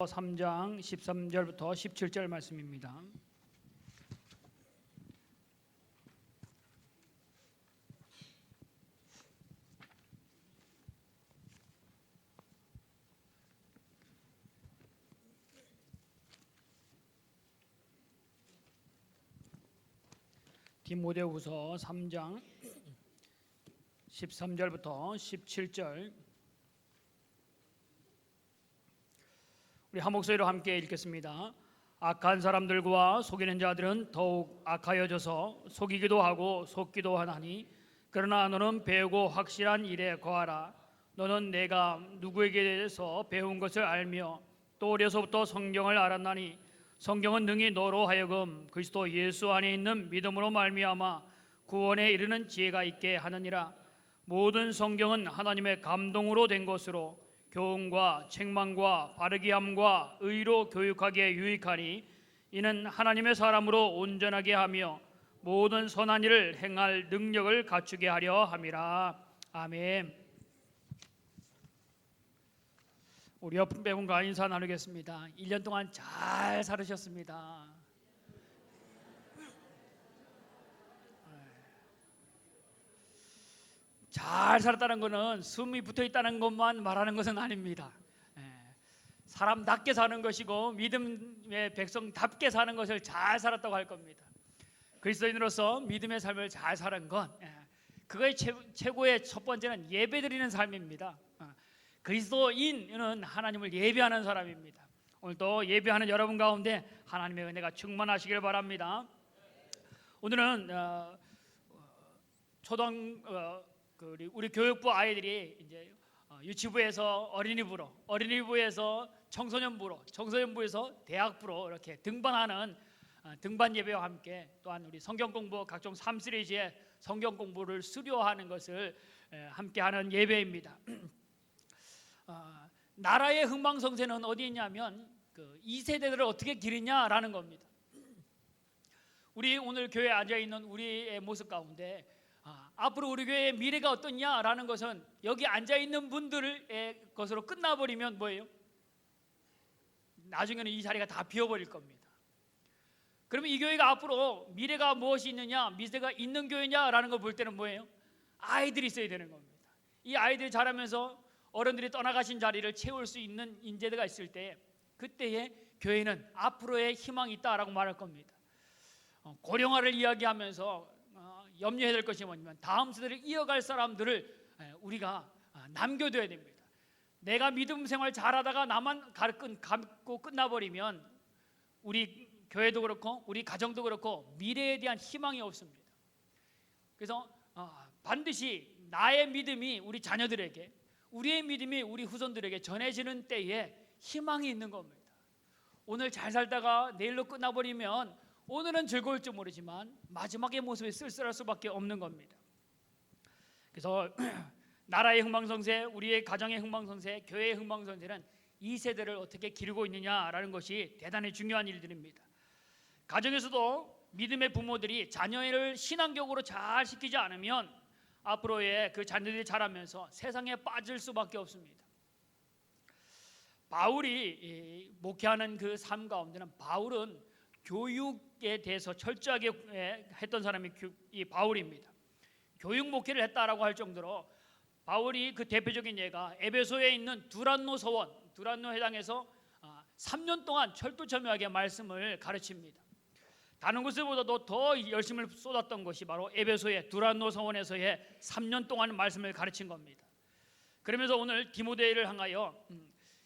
3장 13절부터 17절 말씀입니다. 디모데후서 3장 13절부터 17절 우리 한 목소리로 함께 읽겠습니다. 악한 사람들과 속이는 자들은 더욱 악하여져서 속이기도 하고 속기도 하나니 그러나 너는 배우고 확실한 일에 거하라. 너는 내가 누구에게 대해서 배운 것을 알며 또 어려서부터 성경을 알았나니 성경은 능히 너로 하여금 그리스도 예수 안에 있는 믿음으로 말미암아 구원에 이르는 지혜가 있게 하느니라. 모든 성경은 하나님의 감동으로 된 것으로 교훈과 책망과 바르게 함과 의로 교육하기에 유익하니 이는 하나님의 사람으로 온전하게 하며 모든 선한 일을 행할 능력을 갖추게 하려 함이라. 아멘. 우리 옆 배분과 인사 나누겠습니다. 1년 동안 잘 살으셨습니다. 잘 살았다는 것은 숨이 붙어 있다는 것만 말하는 것은 아닙니다. 사람답게 사는 것이고 믿음의 백성답게 사는 것을 잘 살았다고 할 겁니다. 그리스도인으로서 믿음의 삶을 잘 사는 건 그거의 최고의 첫 번째는 예배드리는 삶입니다. 그리스도인은 하나님을 예배하는 사람입니다. 오늘도 예배하는 여러분 가운데 하나님의 은혜가 충만하시길 바랍니다. 오늘은 우리 교육부 아이들이 이제 유치부에서 어린이부에서 청소년부로, 청소년부에서 대학부로 이렇게 등반하는 등반 예배와 함께 또한 우리 성경 공부 각종 3시리즈의 성경 공부를 수료하는 것을 함께하는 예배입니다. 나라의 흥망성쇠는 어디 있냐면 이 세대들을 어떻게 기르냐라는 겁니다. 우리 오늘 교회에 앉아 있는 우리의 모습 가운데 앞으로 우리 교회의 미래가 어떠냐라는 것은 여기 앉아 있는 분들의 것으로 끝나버리면 뭐예요? 나중에는 이 자리가 다 비어버릴 겁니다. 그러면 이 교회가 앞으로 미래가 무엇이 있느냐, 미래가 있는 교회냐라는 걸 볼 때는 뭐예요? 아이들이 있어야 되는 겁니다. 이 아이들이 자라면서 어른들이 떠나가신 자리를 채울 수 있는 인재가 있을 때 그때의 교회는 앞으로의 희망이 있다라고 말할 겁니다. 고령화를 이야기하면서 염려해야 될 것이 뭐냐면 다음 세대를 이어갈 사람들을 우리가 남겨둬야 됩니다. 내가 믿음 생활 잘하다가 나만 갖고 끝나버리면 우리 교회도 그렇고 우리 가정도 그렇고 미래에 대한 희망이 없습니다. 그래서 반드시 나의 믿음이 우리 자녀들에게, 우리의 믿음이 우리 후손들에게 전해지는 때에 희망이 있는 겁니다. 오늘 잘 살다가 내일로 끝나버리면 오늘은 즐거울지 모르지만 마지막의 모습이 쓸쓸할 수밖에 없는 겁니다. 그래서 나라의 흥망성쇠, 우리의 가정의 흥망성쇠, 교회의 흥망성쇠는 이 세대를 어떻게 기르고 있느냐라는 것이 대단히 중요한 일들입니다. 가정에서도 믿음의 부모들이 자녀를 신앙적으로 잘 시키지 않으면 앞으로의 그 자녀들이 자라면서 세상에 빠질 수밖에 없습니다. 바울이 목회하는 그 삶 가운데는 바울은 교육에 대해서 철저하게 했던 사람이 이 바울입니다. 교육 목회를 했다라고 할 정도로 바울이 그 대표적인 예가 에베소에 있는 두란노 서원, 두란노 회당에서 3년 동안 철두철미하게 말씀을 가르칩니다. 다른 곳보다도 더 열심을 쏟았던 것이 바로 에베소의 두란노 서원에서의 3년 동안 말씀을 가르친 겁니다. 그러면서 오늘 디모데를 향하여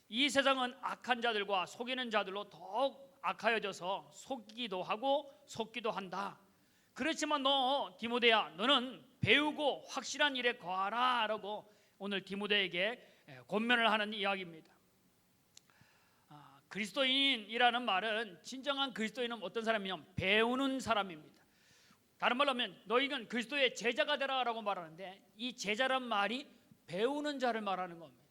이 세상은 악한 자들과 속이는 자들로 더욱 악하여져서 속이기도 하고 속기도 한다. 그렇지만 너 디모데야, 너는 배우고 확실한 일에 거하라 라고 오늘 디모데에게 권면을 하는 이야기입니다. 그리스도인이라는 말은 진정한 그리스도인은 어떤 사람이냐면 배우는 사람입니다. 다른 말로 하면 너희는 그리스도의 제자가 되라 라고 말하는데 이 제자란 말이 배우는 자를 말하는 겁니다.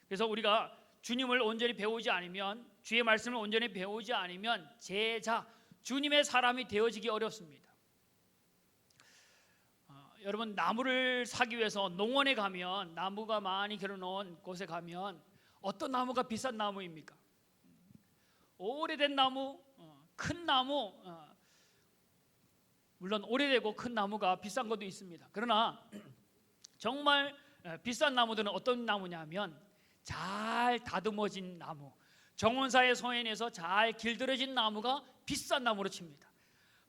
그래서 우리가 주님을 온전히 배우지 않으면, 주의 말씀을 온전히 배우지 않으면 제자, 주님의 사람이 되어지기 어렵습니다. 여러분 나무를 사기 위해서 농원에 가면, 나무가 많이 길어놓은 곳에 가면 어떤 나무가 비싼 나무입니까? 오래된 나무, 큰 나무, 물론 오래되고 큰 나무가 비싼 것도 있습니다. 그러나 정말 비싼 나무들은 어떤 나무냐면 잘 다듬어진 나무, 정원사의 소연에서 잘 길들여진 나무가 비싼 나무로 칩니다.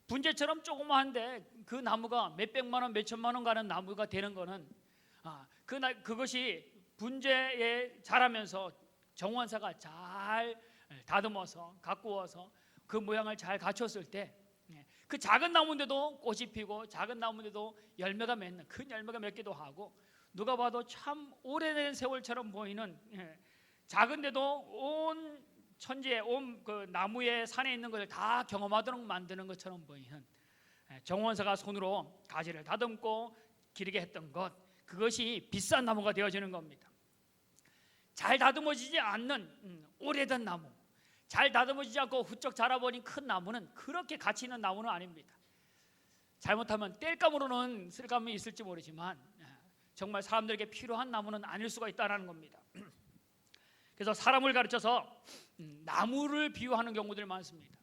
분재처럼 조그마한데 그 나무가 몇백만 원, 몇천만 원 가는 나무가 되는 거는 그것이 분재에 자라면서 정원사가 잘 다듬어서 가꾸어서 그 모양을 잘 갖췄을 때 그 작은 나무인데도 꽃이 피고 작은 나무인데도 열매가 맺는, 큰 열매가 맺기도 하고, 누가 봐도 참 오래된 세월처럼 보이는, 작은데도 온 천지에 온 그 나무의 산에 있는 것을 다 경험하도록 만드는 것처럼 보이는, 정원사가 손으로 가지를 다듬고 기르게 했던 것, 그것이 비싼 나무가 되어지는 겁니다. 잘 다듬어지지 않는 오래된 나무, 잘 다듬어지지 않고 후쩍 자라버린 큰 나무는 그렇게 가치 있는 나무는 아닙니다. 잘못하면 땔감으로는 쓸감이 있을지 모르지만 정말 사람들에게 필요한 나무는 아닐 수가 있다는 겁니다. 그래서 사람을 가르쳐서 나무를 비유하는 경우들이 많습니다.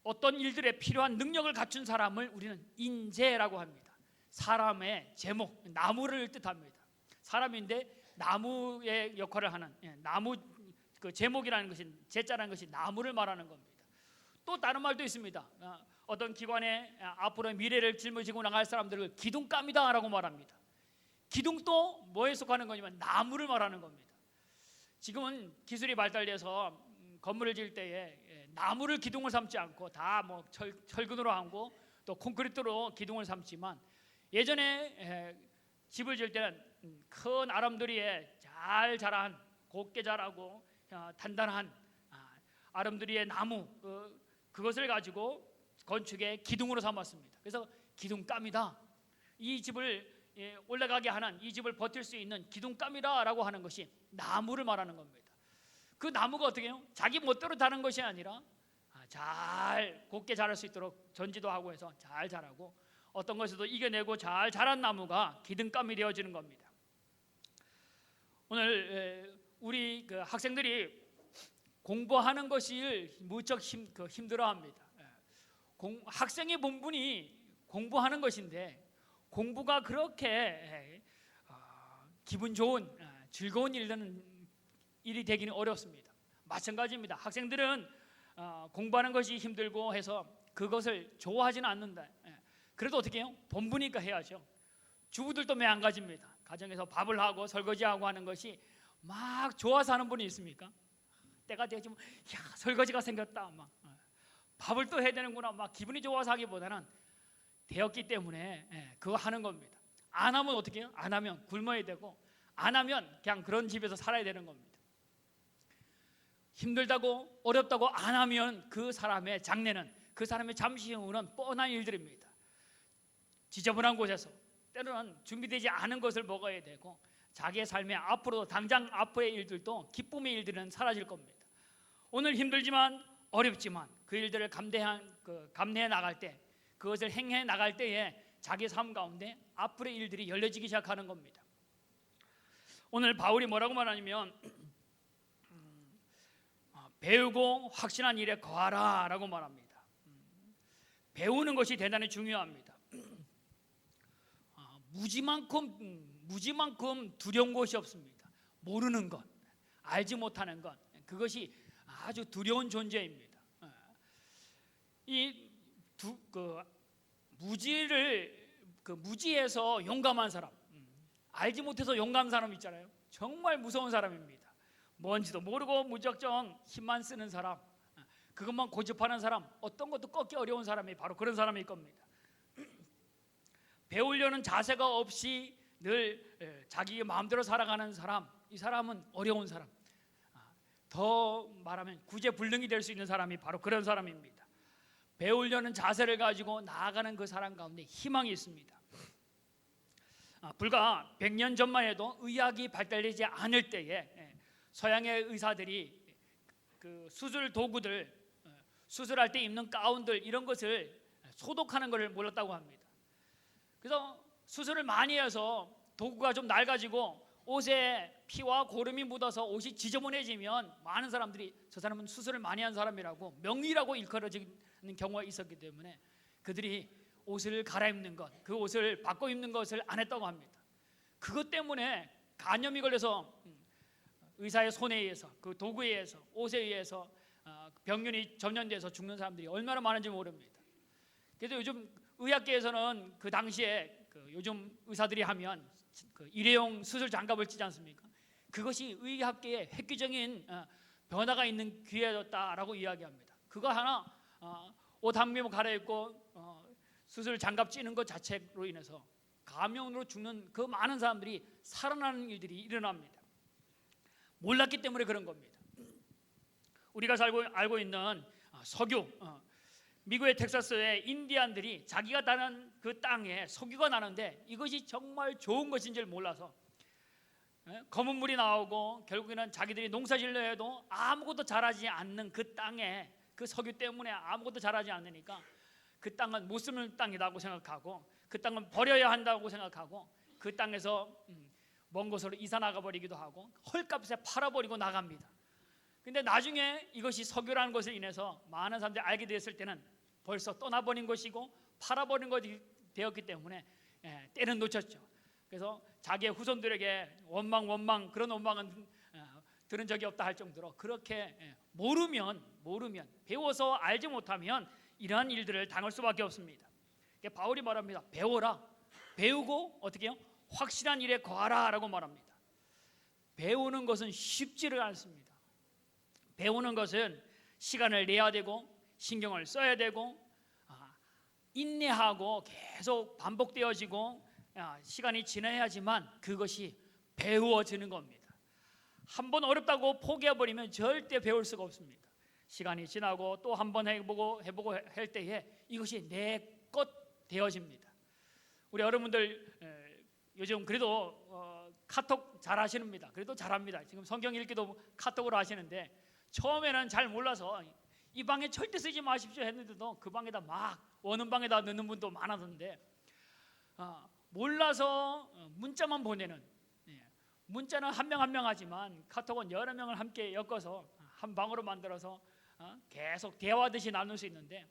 어떤 일들에 필요한 능력을 갖춘 사람을 우리는 인재라고 합니다. 사람의 제목, 나무를 뜻합니다. 사람인데 나무의 역할을 하는, 나무 그 제목이라는 것이, 제자라는 것이 나무를 말하는 겁니다. 또 다른 말도 있습니다. 어떤 기관에 앞으로 미래를 짊어지고 나갈 사람들을 기둥감이다라고 말합니다. 기둥도 뭐에 속하는 거냐면 나무를 말하는 겁니다. 지금은 기술이 발달돼서 건물을 지을 때에 나무를 기둥을 삼지 않고 다 뭐 철근으로 하고 또 콘크리트로 기둥을 삼지만, 예전에 집을 지을 때는 큰 아름드리에 잘 자란, 곱게 자라고 단단한 아름드리의 나무, 그것을 가지고 건축의 기둥으로 삼았습니다. 그래서 기둥감이다, 이 집을 올라가게 하는, 이 집을 버틸 수 있는 기둥감이다라고 하는 것이 나무를 말하는 겁니다. 그 나무가 어떻게 해요? 자기 멋대로 자란 것이 아니라 잘 곱게 자랄 수 있도록 전지도 하고 해서 잘 자라고, 어떤 것에도 이겨내고 잘 자란 나무가 기둥감이 되어지는 겁니다. 오늘 우리 그 학생들이 공부하는 것을 무척 힘들어합니다. 학생의 본분이 공부하는 것인데 공부가 그렇게 기분 좋은, 즐거운 일이 되기는 어렵습니다. 마찬가지입니다. 학생들은 공부하는 것이 힘들고 해서 그것을 좋아하지는 않는다. 그래도 어떻게 해요? 본분이니까 해야죠. 주부들도 매한가지입니다. 가정에서 밥을 하고 설거지하고 하는 것이 막 좋아서 하는 분이 있습니까? 때가 되지면 야, 설거지가 생겼다, 막 밥을 또 해야 되는구나, 막 기분이 좋아서 하기보다는 되었기 때문에 그거 하는 겁니다. 안 하면 어떻게 해요? 안 하면 굶어야 되고, 안 하면 그냥 그런 집에서 살아야 되는 겁니다. 힘들다고 어렵다고 안 하면 그 사람의 장래는, 그 사람의 잠시 후는 뻔한 일들입니다. 지저분한 곳에서 때로는 준비되지 않은 것을 먹어야 되고, 자기의 삶의 앞으로 당장 앞의 일들도, 기쁨의 일들은 사라질 겁니다. 오늘 힘들지만 어렵지만 그 일들을 감내해 나갈 때, 그것을 행해 나갈 때에 자기 삶 가운데 앞으로의 일들이 열려지기 시작하는 겁니다. 오늘 바울이 뭐라고 말하냐면 배우고 확신한 일에 거하라 라고 말합니다. 배우는 것이 대단히 중요합니다. 무지만큼 두려운 것이 없습니다. 모르는 것, 알지 못하는 것, 그것이 아주 두려운 존재입니다. 무지에서 용감한 사람, 알지 못해서 용감한 사람 있잖아요. 정말 무서운 사람입니다. 뭔지도 모르고 무작정 힘만 쓰는 사람, 그것만 고집하는 사람, 어떤 것도 꺾기 어려운 사람이 바로 그런 사람일 겁니다. 배우려는 자세가 없이 늘 자기 마음대로 살아가는 사람, 이 사람은 어려운 사람, 더 말하면 구제불능이 될 수 있는 사람이 바로 그런 사람입니다. 배우려는 자세를 가지고 나아가는 그 사람 가운데 희망이 있습니다. 불과 100년 전만 해도 의학이 발달되지 않을 때에 서양의 의사들이 그 수술 도구들, 수술할 때 입는 가운들, 이런 것을 소독하는 것을 몰랐다고 합니다. 그래서 수술을 많이 해서 도구가 좀 낡아지고 옷에 피와 고름이 묻어서 옷이 지저분해지면 많은 사람들이 저 사람은 수술을 많이 한 사람이라고 명의라고 일컬어지는 경우가 있었기 때문에 그들이 옷을 갈아입는 것, 그 옷을 바꿔 입는 것을 안 했다고 합니다. 그것 때문에 간염이 걸려서 의사의 손에 의해서, 그 도구에 의해서, 옷에 의해서 병균이 전염돼서 죽는 사람들이 얼마나 많은지 모릅니다. 그래서 요즘 의학계에서는 그 당시에 요즘 의사들이 하면 그 일회용 수술 장갑을 쓰지 않습니까? 그것이 의학계에 획기적인 변화가 있는 기회였다라고 이야기합니다. 그거 하나 옷 한 겹 갈아입고 수술 장갑 찌는 것 자체로 인해서 감염으로 죽는 그 많은 사람들이 살아나는 일들이 일어납니다. 몰랐기 때문에 그런 겁니다. 우리가 알고 있는 석유, 미국의 텍사스의 인디안들이 자기가 나는 그 땅에 석유가 나는데 이것이 정말 좋은 것인지를 몰라서 검은 물이 나오고 결국에는 자기들이 농사질려 해도 아무것도 자라지 않는 그 땅에, 그 석유 때문에 아무것도 자라지 않으니까 그 땅은 못 쓰는 땅이라고 생각하고 그 땅은 버려야 한다고 생각하고 그 땅에서 먼 곳으로 이사 나가 버리기도 하고 헐값에 팔아버리고 나갑니다. 근데 나중에 이것이 석유라는 것을 인해서 많은 사람들이 알게 되었을 때는 벌써 떠나버린 것이고 팔아버린 것이 되었기 때문에 때는 놓쳤죠. 그래서 자기의 후손들에게 원망 그런 원망은 들은 적이 없다 할 정도로 그렇게 모르면 배워서 알지 못하면 이러한 일들을 당할 수밖에 없습니다. 바울이 말합니다. 배워라. 배우고 어떻게 해요? 확실한 일에 거하라 라고 말합니다. 배우는 것은 쉽지를 않습니다. 배우는 것은 시간을 내야 되고 신경을 써야 되고 인내하고 계속 반복되어지고 시간이 지나야지만 그것이 배워지는 겁니다. 한번 어렵다고 포기해버리면 절대 배울 수가 없습니다. 시간이 지나고 또 한번 해보고 할 때에 이것이 내 것 되어집니다. 우리 여러분들 요즘 그래도 카톡 잘 하시는입니다. 그래도 잘합니다. 지금 성경 읽기도 카톡으로 하시는데 처음에는 잘 몰라서 이 방에 절대 쓰지 마십시오 했는데도 그 방에다 막 어느 방에다 넣는 분도 많았는데 몰라서 문자만 보내는, 문자는 한 명 한 명 하지만 카톡은 여러 명을 함께 엮어서 한 방으로 만들어서 계속 대화하듯이 나눌 수 있는데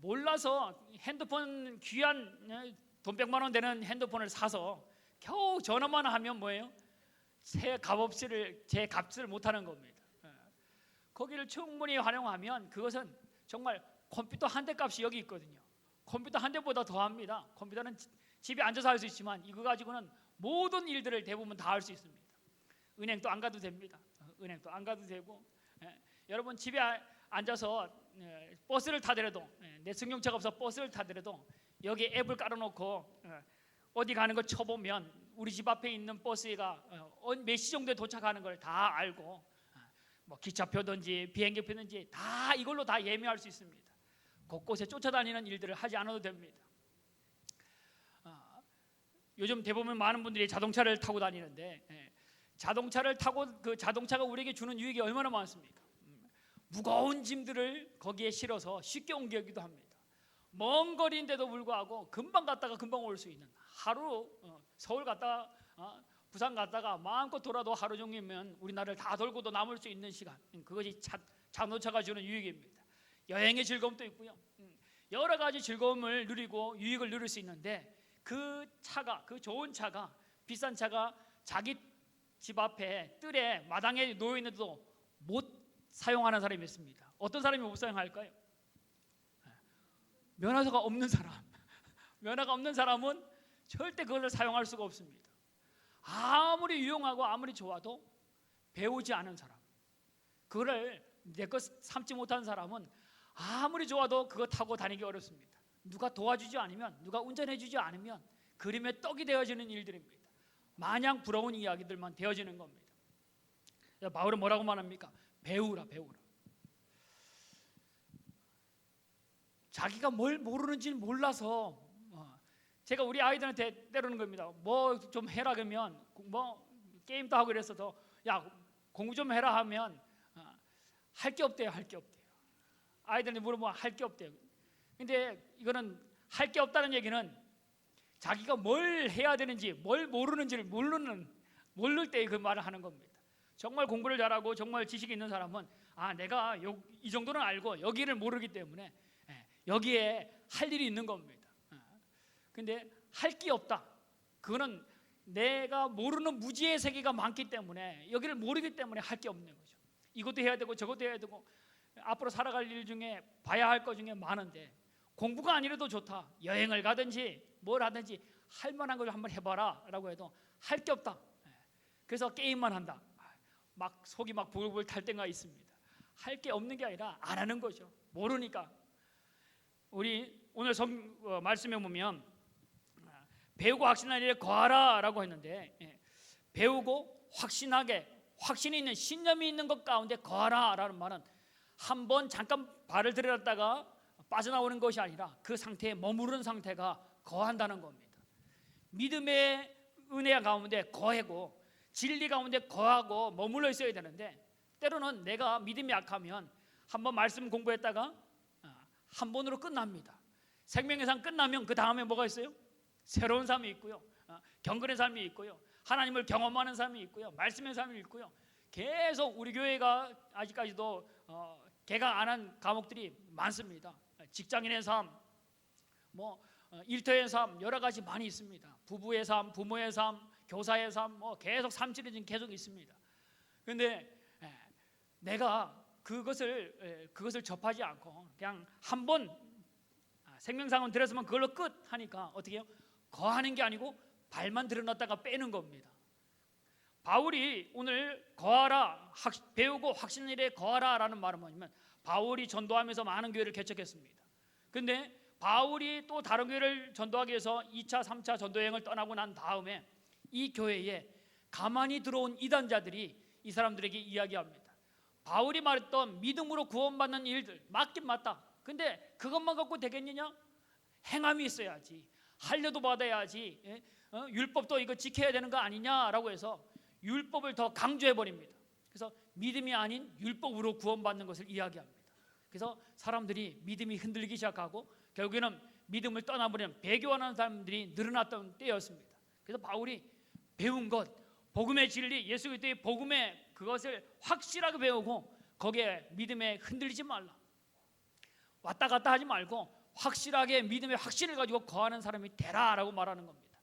몰라서 핸드폰 귀한 돈 100만 원 되는 핸드폰을 사서 겨우 전화만 하면 뭐예요? 제 값을 못하는 겁니다. 거기를 충분히 활용하면 그것은 정말 컴퓨터 한 대 값이 여기 있거든요. 컴퓨터 한 대보다 더합니다. 컴퓨터는 집에 앉아서 할 수 있지만 이거 가지고는 모든 일들을 대부분 다 할 수 있습니다. 은행도 안 가도 됩니다. 은행도 안 가도 되고 여러분 집에 앉아서 버스를 타더라도 내 승용차가 없어 버스를 타더라도 여기 앱을 깔아놓고 어디 가는 걸 쳐보면 우리 집 앞에 있는 버스가 몇 시 정도에 도착하는 걸 다 알고 기차표든지 비행기표든지 다 이걸로 다 예매할 수 있습니다. 곳곳에 쫓아다니는 일들을 하지 않아도 됩니다. 요즘 대부분 많은 분들이 자동차를 타고 다니는데 자동차를 타고 그 자동차가 우리에게 주는 유익이 얼마나 많습니까? 무거운 짐들을 거기에 실어서 쉽게 옮기기도 합니다. 먼 거리인데도 불구하고 금방 갔다가 금방 올 수 있는, 하루 서울 갔다가 부산 갔다가 마음껏 돌아도 하루 종일이면 우리나라를 다 돌고도 남을 수 있는 시간, 그것이 자동차가 주는 유익입니다. 여행의 즐거움도 있고요, 여러 가지 즐거움을 누리고 유익을 누릴 수 있는데 그 좋은 차가, 비싼 차가 자기 집 앞에 뜰에 마당에 놓여 있는데도 못 사용하는 사람이 있습니다. 어떤 사람이 못 사용할까요? 면허가 없는 사람. 면허가 없는 사람은 절대 그것을 사용할 수가 없습니다. 아무리 유용하고 아무리 좋아도 배우지 않은 사람, 그거를 내 것 삼지 못한 사람은 아무리 좋아도 그거 타고 다니기 어렵습니다. 누가 도와주지 않으면, 누가 운전해 주지 않으면 그림의 떡이 되어지는 일들입니다. 마냥 부러운 이야기들만 되어지는 겁니다. 바울은 뭐라고 말합니까? 배우라. 자기가 뭘 모르는지는 몰라서 제가 우리 아이들한테 때리는 겁니다. 뭐 좀 해라 그러면 게임도 하고 이랬어도 야 공부 좀 해라 하면 할 게 없대요. 아이들한테 물어보면 할 게 없대요. 근데 이거는 할 게 없다는 얘기는 자기가 뭘 해야 되는지 뭘 모르는지를 모를 때 그 말을 하는 겁니다. 정말 공부를 잘하고 정말 지식이 있는 사람은 내가 이 정도는 알고 여기를 모르기 때문에 여기에 할 일이 있는 겁니다. 근데 할 게 없다. 그거는 내가 모르는 무지의 세계가 많기 때문에 여기를 모르기 때문에 할 게 없는 거죠. 이것도 해야 되고 저것도 해야 되고 앞으로 살아갈 일 중에 봐야 할 것 중에 많은데 공부가 아니라도 좋다. 여행을 가든지 뭘 하든지 할 만한 걸 한번 해봐라 라고 해도 할 게 없다. 그래서 게임만 한다. 막 속이 막 부글부글 탈 때가 있습니다. 할 게 없는 게 아니라 안 하는 거죠. 모르니까. 우리 오늘 말씀에 보면 배우고 확신하는 일에 거하라 라고 했는데 배우고 확신하게 확신이 있는 신념이 있는 것 가운데 거하라 라는 말은 한번 잠깐 발을 들여놨다가 빠져나오는 것이 아니라 그 상태에 머무르는 상태가 거한다는 겁니다. 믿음의 은혜 가운데 거하고 진리 가운데 거하고 머물러 있어야 되는데 때로는 내가 믿음이 약하면 한번 말씀 공부했다가 한 번으로 끝납니다. 생명의 삶 끝나면 그 다음에 뭐가 있어요? 새로운 삶이 있고요, 경건의 삶이 있고요, 하나님을 경험하는 삶이 있고요, 말씀의 삶이 있고요. 계속 우리 교회가 아직까지도 개강 안 한 과목들이 많습니다. 직장인의 삶, 일터의 삶 여러 가지 많이 있습니다. 부부의 삶, 부모의 삶, 교사의 삶, 계속 삶들이 계속 있습니다. 그런데 내가 그것을 접하지 않고 그냥 한번 생명상은 들었으면 그걸로 끝 하니까 어떻게 해요? 거하는 게 아니고 발만 들여놨다가 빼는 겁니다. 바울이 오늘 거하라, 배우고 확신의 일에 거하라 라는 말은 뭐냐면 바울이 전도하면서 많은 교회를 개척했습니다. 그런데 바울이 또 다른 교회를 전도하기 위해서 2차, 3차 전도여행을 떠나고 난 다음에 이 교회에 가만히 들어온 이단자들이 이 사람들에게 이야기합니다. 바울이 말했던 믿음으로 구원받는 일들 맞긴 맞다. 근데 그것만 갖고 되겠느냐? 행함이 있어야지. 할례도 받아야지. 율법도 이거 지켜야 되는 거 아니냐라고 해서 율법을 더 강조해 버립니다. 그래서 믿음이 아닌 율법으로 구원받는 것을 이야기합니다. 그래서 사람들이 믿음이 흔들리기 시작하고 결국에는 믿음을 떠나버리는 배교하는 사람들이 늘어났던 때였습니다. 그래서 바울이 배운 것, 복음의 진리, 예수 그리스도의 복음의 그것을 확실하게 배우고 거기에 믿음에 흔들리지 말라. 왔다 갔다 하지 말고 확실하게 믿음의 확신을 가지고 거하는 사람이 되라라고 말하는 겁니다.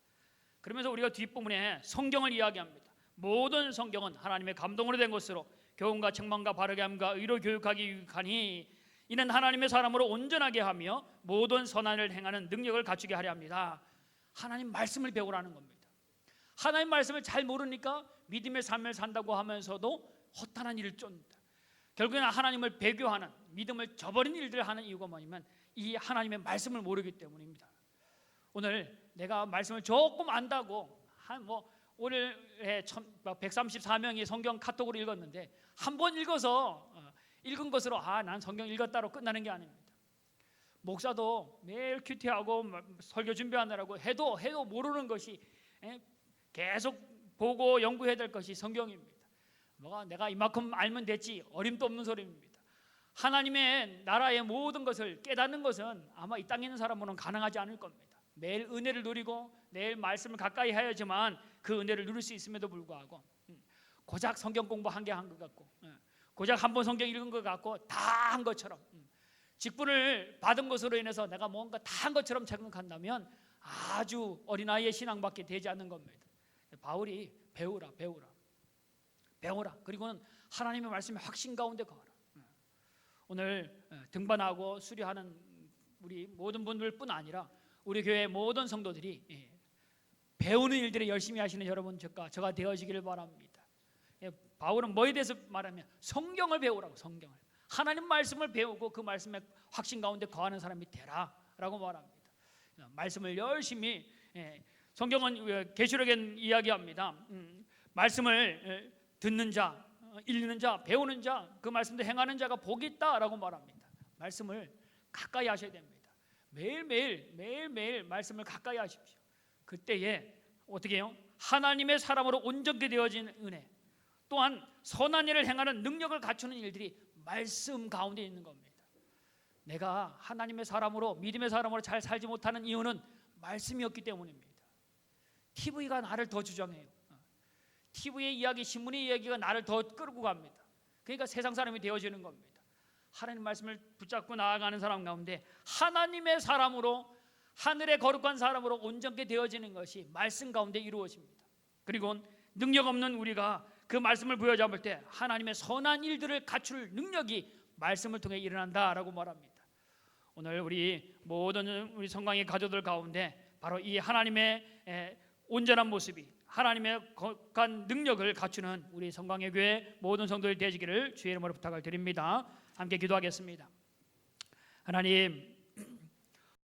그러면서 우리가 뒷부분에 성경을 이야기합니다. 모든 성경은 하나님의 감동으로 된 것으로 교훈과 책망과 바르게 함과 의로 교육하기 유익하니 이는 하나님의 사람으로 온전하게 하며 모든 선한을 행하는 능력을 갖추게 하려 합니다. 하나님 말씀을 배우라는 겁니다. 하나님 말씀을 잘 모르니까 믿음의 삶을 산다고 하면서도 허탄한 일을 쫓는다. 결국에는 하나님을 배교하는, 믿음을 저버린 일들을 하는 이유가 뭐냐면 이 하나님의 말씀을 모르기 때문입니다. 오늘 내가 말씀을 조금 안다고 오늘에 134명이 성경 카톡으로 읽었는데 한 번 읽어서 읽은 것으로 난 성경 읽었다로 끝나는 게 아닙니다. 목사도 매일 큐티하고 설교 준비하느라고 해도 모르는 것이 계속 보고 연구해야 될 것이 성경입니다. 내가 이만큼 알면 됐지 어림도 없는 소리입니다. 하나님의 나라의 모든 것을 깨닫는 것은 아마 이 땅에 있는 사람으로는 가능하지 않을 겁니다. 매일 은혜를 누리고 매일 말씀을 가까이 해야지만 그 은혜를 누릴 수 있음에도 불구하고 고작 성경 공부 한 개 한 것 같고 고작 한 번 성경 읽은 것 같고 다 한 것처럼 직분을 받은 것으로 인해서 내가 뭔가 다 한 것처럼 생각한다면 아주 어린아이의 신앙밖에 되지 않는 겁니다. 바울이 배우라 그리고는 하나님의 말씀의 확신 가운데 거하라. 오늘 등반하고 수료하는 우리 모든 분들뿐 아니라 우리 교회 모든 성도들이 배우는 일들을 열심히 하시는 여러분 저가 되어지기를 바랍니다. 바울은 뭐에 대해서 말하면 성경을 배우라고. 성경을, 하나님 말씀을 배우고 그 말씀의 확신 가운데 거하는 사람이 되라라고 말합니다. 말씀을 열심히, 성경은 계시록에 이야기합니다. 말씀을 듣는 자, 읽는 자, 배우는 자, 그 말씀도 행하는 자가 복이 있다라고 말합니다. 말씀을 가까이 하셔야 됩니다. 매일매일 말씀을 가까이 하십시오. 그때에 어떻게 해요? 하나님의 사람으로 온전케 되어진 은혜, 또한 선한 일을 행하는 능력을 갖추는 일들이 말씀 가운데 있는 겁니다. 내가 하나님의 사람으로, 믿음의 사람으로 잘 살지 못하는 이유는 말씀이 없기 때문입니다. TV가 나를 더 주장해요. TV의 이야기, 신문의 이야기가 나를 더 끌고 갑니다. 그러니까 세상 사람이 되어지는 겁니다. 하나님 말씀을 붙잡고 나아가는 사람 가운데 하나님의 사람으로, 하늘의 거룩한 사람으로 온전케 되어지는 것이 말씀 가운데 이루어집니다. 그리고 능력 없는 우리가 그 말씀을 부여잡을 때 하나님의 선한 일들을 갖출 능력이 말씀을 통해 일어난다라고 말합니다. 오늘 우리 모든 우리 성광의 가족들 가운데 바로 이 하나님의 온전한 모습이, 하나님의 거룩한 능력을 갖추는 우리 성광의 교회 모든 성도들 되시기를 주의 이름으로 부탁을 드립니다. 함께 기도하겠습니다. 하나님,